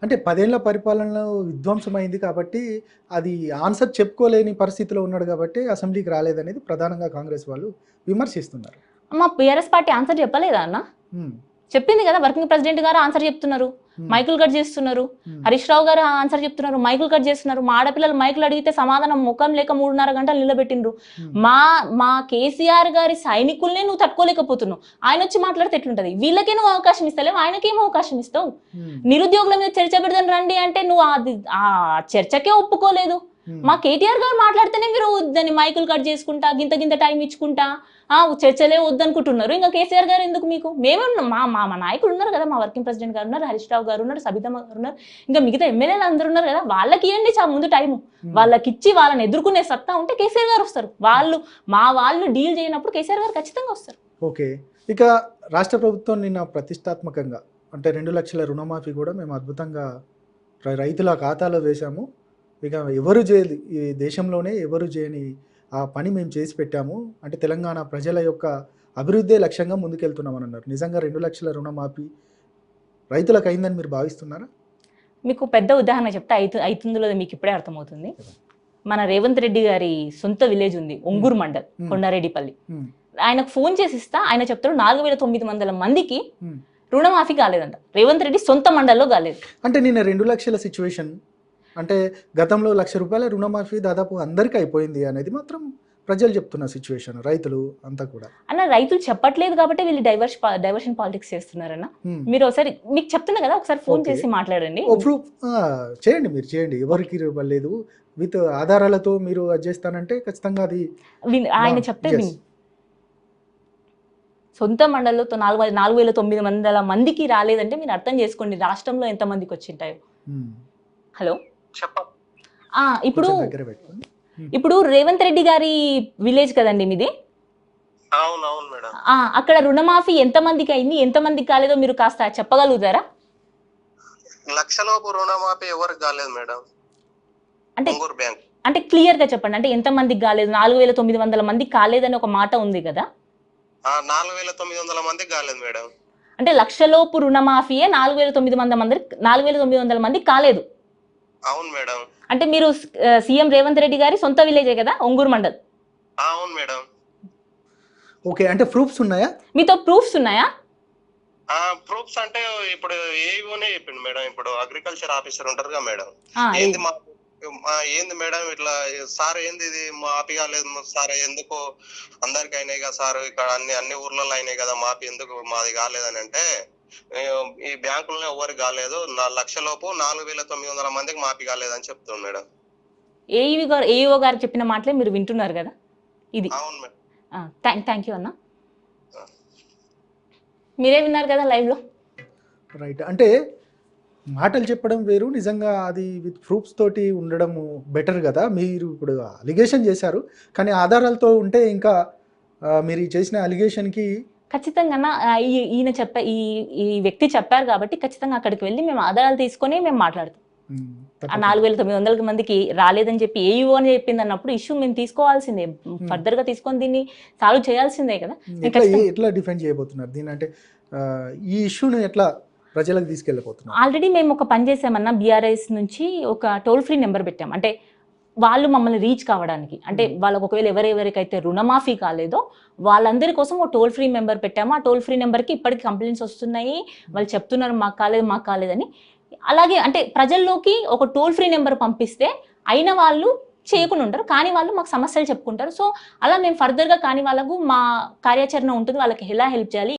అంటే 10 ఏళ్ల పరిపాలనలో విధ్వంసమైంది కాబట్టి, అది ఆన్సర్ చెప్పుకోలేని పరిస్థితిలో ఉన్నాడు కాబట్టి అసెంబ్లీకి రాలేదనేది ప్రధానంగా కాంగ్రెస్ వాళ్ళు విమర్శిస్తున్నారు. మా బీఆర్ఎస్ పార్టీ ఆన్సర్ చెప్పలేదా అన్న? హ్మ్. చెప్పింది కదా, వర్కింగ్ ప్రెసిడెంట్ గారు ఆన్సర్ చెప్తున్నారు, మైకులు కట్ చేస్తున్నారు. హరీష్ రావు గారు ఆన్సర్ చెప్తున్నారు, మైకులు కట్ చేస్తున్నారు. మా ఆడపిల్లలు మైకులు అడిగితే సమాధానం ముఖం లేక 3.5 గంటలు నిలబెట్టిండ్రు. మా కేసీఆర్ గారి సైనికుల్నే నువ్వు తట్టుకోలేకపోతున్నావు. ఆయన వచ్చి మాట్లాడితే ఎట్లుంటది? వీళ్ళకే నువ్వు అవకాశం ఇస్తలేవు, ఆయనకేం అవకాశం ఇస్తావు? నిరుద్యోగుల మీద చర్చ పెడదాం రండి అంటే నువ్వు ఆ చర్చకే ఒప్పుకోలేదు. మా కేటీఆర్ గారు మాట్లాడితేనే మీరు దాన్ని మైకులు కట్ చేసుకుంటా, గింత టైం ఇచ్చుకుంటా చర్చలే వద్దనుకుంటున్నారు. ఇంకా కేసీఆర్ గారు ఎందుకు మీకు? మేమే ఉన్నాం, మా నాయకులు ఉన్నారు కదా, మా వర్కింగ్ ప్రెసిడెంట్ గారు ఉన్నారు, హరీష్ రావు గారు ఉన్నారు, సబితమ్మ గారు ఉన్నారు, ఇంకా మిగతా ఎమ్మెల్యేలు అందరూ ఉన్నారు కదా, వాళ్ళకి ఇవ్వండి ముందు టైము. వాళ్ళకి ఇచ్చి వాళ్ళని ఎదుర్కొనే సత్తా ఉంటే కేసీఆర్ గారు వస్తారు. వాళ్ళు డీల్ చేయనప్పుడు కేసీఆర్ గారు ఖచ్చితంగా వస్తారు. ఓకే, ఇక రాష్ట్ర ప్రభుత్వం నిన్న ప్రతిష్టాత్మకంగా అంటే 2 లక్షల రుణమాఫీ కూడా మేము అద్భుతంగా రైతుల ఖాతాలో వేశాము, ఇక ఎవరు చేయదు ఈ దేశంలోనే ఎవరు చేయని ఆ పని మేము చేసి పెట్టాము, అంటే తెలంగాణ ప్రజల యొక్క అభివృద్ధే లక్ష్యంగా ముందుకెళ్తున్నామని అన్నారు. నిజంగా 2 లక్షల రుణమాఫీ రైతులకు అయిందని మీరు భావిస్తున్నారా? మీకు పెద్ద ఉదాహరణ చెప్తే అవుతుందో మీకు ఇప్పుడే అర్థమవుతుంది. మన రేవంత్ రెడ్డి గారి సొంత విలేజ్ ఉంది, ఒంగూరు మండల్, కొండారెడ్డిపల్లి. ఆయనకు ఫోన్ చేసి ఇస్తా, ఆయన చెప్తాడు 4,900 మందికి రుణమాఫీ కాలేదంట. రేవంత్ రెడ్డి సొంత మండల్లో కాలేదు. అంటే నిన్న 2 లక్షల సిచ్యువేషన్ అంటే గతంలో ₹1,00,000 రుణమాఫీ దాదాపు అందరికీ అయిపోయింది అనేది మాత్రం ప్రజలు చెప్తున్న సిచ్యువేషన్, రైతులు అంతా కూడా. అన్న రైతులు చెప్పట్లేదు కాబట్టి వీళ్ళు డైవర్షన్ పాలిటిక్స్ చేస్తున్నారన్న. మీరు ఒకసారి మీకు చెప్తున్నా కదా, ఒకసారి ఫోన్ చేసి మాట్లాడండి. చేయండి, మీరు చేయండి, ఎవరికి ఇవ్వలేదు విత్ ఆధారాలతో మీరు అది చేస్తానంటే ఖచ్చితంగా అది ఆయన చెప్తే సొంత మండలంలో 4,900 మందికి రాలేదంటే మీరు అర్థం చేసుకోండి రాష్ట్రంలో ఎంత మందికి వచ్చింటాయో. హలో, ఇప్పుడు రేవంత్ రెడ్డి గారి విలేజ్ కదండి మీది. అక్కడ రుణమాఫీ ఎంత మందికి అయింది, ఎంత మందికి కాలేదో మీరు కాస్త చెప్పగలుగుతారా? లక్షలోపు రుణమాఫీ ఎవరికి కాలేదు మేడం. అంటే క్లియర్ గా చెప్పండి, అంటే ఎంత మందికి కాలేదు? 4,900 మందికి కాలేదని ఒక మాట ఉంది కదా. 4,900 మందికి కాలేదు మేడం. అంటే లక్షలోపు రుణమాఫీయే 4,900 మందికి కాలేదు. అవును మేడం. అంటే మీరు సీఎం రేవంత్ రెడ్డి గారి సొంత విలేజే కదా, ఒంగూరు మండల్? అవును మేడం. ఓకే, అంటే ప్రూఫ్స్ ఉన్నాయా మీతో? ప్రూఫ్స్ ఉన్నాయా? ప్రూఫ్స్ అంటే ఇప్పుడు ఏవోనే చెప్పిండు మేడం. ఇప్పుడు అగ్రికల్చర్ ఆఫీసర్ ఉంటారు కదా మేడం, ఏంది మేడం ఇట్లా సార్ ఏంది ఇది మాఫీ కాలేదు సార్, ఎందుకు అందరికి అయినాయి కదా సార్, ఇక్కడ అన్ని ఊర్లలో అయినాయి కదా మాఫీ, ఎందుకు మాది కాలేదని అంటే ఈ బ్యాంకుల్లో ఎవరికి కాలేదు, 1,00,000లోపు 4,900 మందికి మాఫీ కాలేదని చెప్తున్నాడు మేడం. ఏఈఓ గారు చెప్పిన మాటలే మీరు వింటున్నారు కదా ఇది. అవును మేడం. థ్యాంక్ యూ అన్న, మీరే విన్నారు కదా లైవ్ లో. రైట్, అంటే మాటలు చెప్పడం వేరు, నిజంగా అది విత్ ప్రూఫ్స్ తోటి ఉండడం బెటర్ కదా. మీరు ఇప్పుడు అలిగేషన్ చేశారు, కానీ ఆధారాలతో ఉంటే ఇంకా మీరు చేసిన అలిగేషన్కి ఖచ్చితంగా ఈయన ఈ వ్యక్తి చెప్పారు కాబట్టి ఖచ్చితంగా అక్కడికి వెళ్ళి మేము ఆధారాలు తీసుకొని మేము మాట్లాడతాం. 4,900 మందికి రాలేదని చెప్పి ఏఈఓ అని చెప్పింది అన్నప్పుడు ఇష్యూ మేము తీసుకోవాల్సిందే, ఫర్దర్ గా తీసుకొని దీన్ని సాల్వ్ చేయాల్సిందే కదా. ఎట్లా డిఫెండ్ చేయబోతున్నారు దీన్ని, అంటే ఈ ఇష్యూని ఎట్లా ప్రజలకు తీసుకెళ్ళిపోతున్నారు? ఆల్రెడీ మేము ఒక పని చేసామన్నా, బీఆర్ఎస్ నుంచి ఒక టోల్ ఫ్రీ నెంబర్ పెట్టాం. అంటే వాళ్ళు మమ్మల్ని రీచ్ కావడానికి, అంటే వాళ్ళకు ఒకవేళ ఎవరెవరికైతే రుణమాఫీ కాలేదో వాళ్ళందరి కోసం ఒక టోల్ ఫ్రీ నెంబర్ పెట్టాము. ఆ టోల్ ఫ్రీ నెంబర్కి ఇప్పటికి కంప్లైంట్స్ వస్తున్నాయి, వాళ్ళు చెప్తున్నారు మాకు కాలేదని. అలాగే అంటే ప్రజల్లోకి ఒక టోల్ ఫ్రీ నెంబర్ పంపిస్తే అయిన వాళ్ళు చేయకుండా ఉంటారు, కానీ వాళ్ళు మాకు సమస్యలు చెప్పుకుంటారు. సో అలా మేము ఫర్దర్గా కానీ వాళ్ళకు మా కార్యాచరణ ఉంటుంది, వాళ్ళకి ఎలా హెల్ప్ చేయాలి.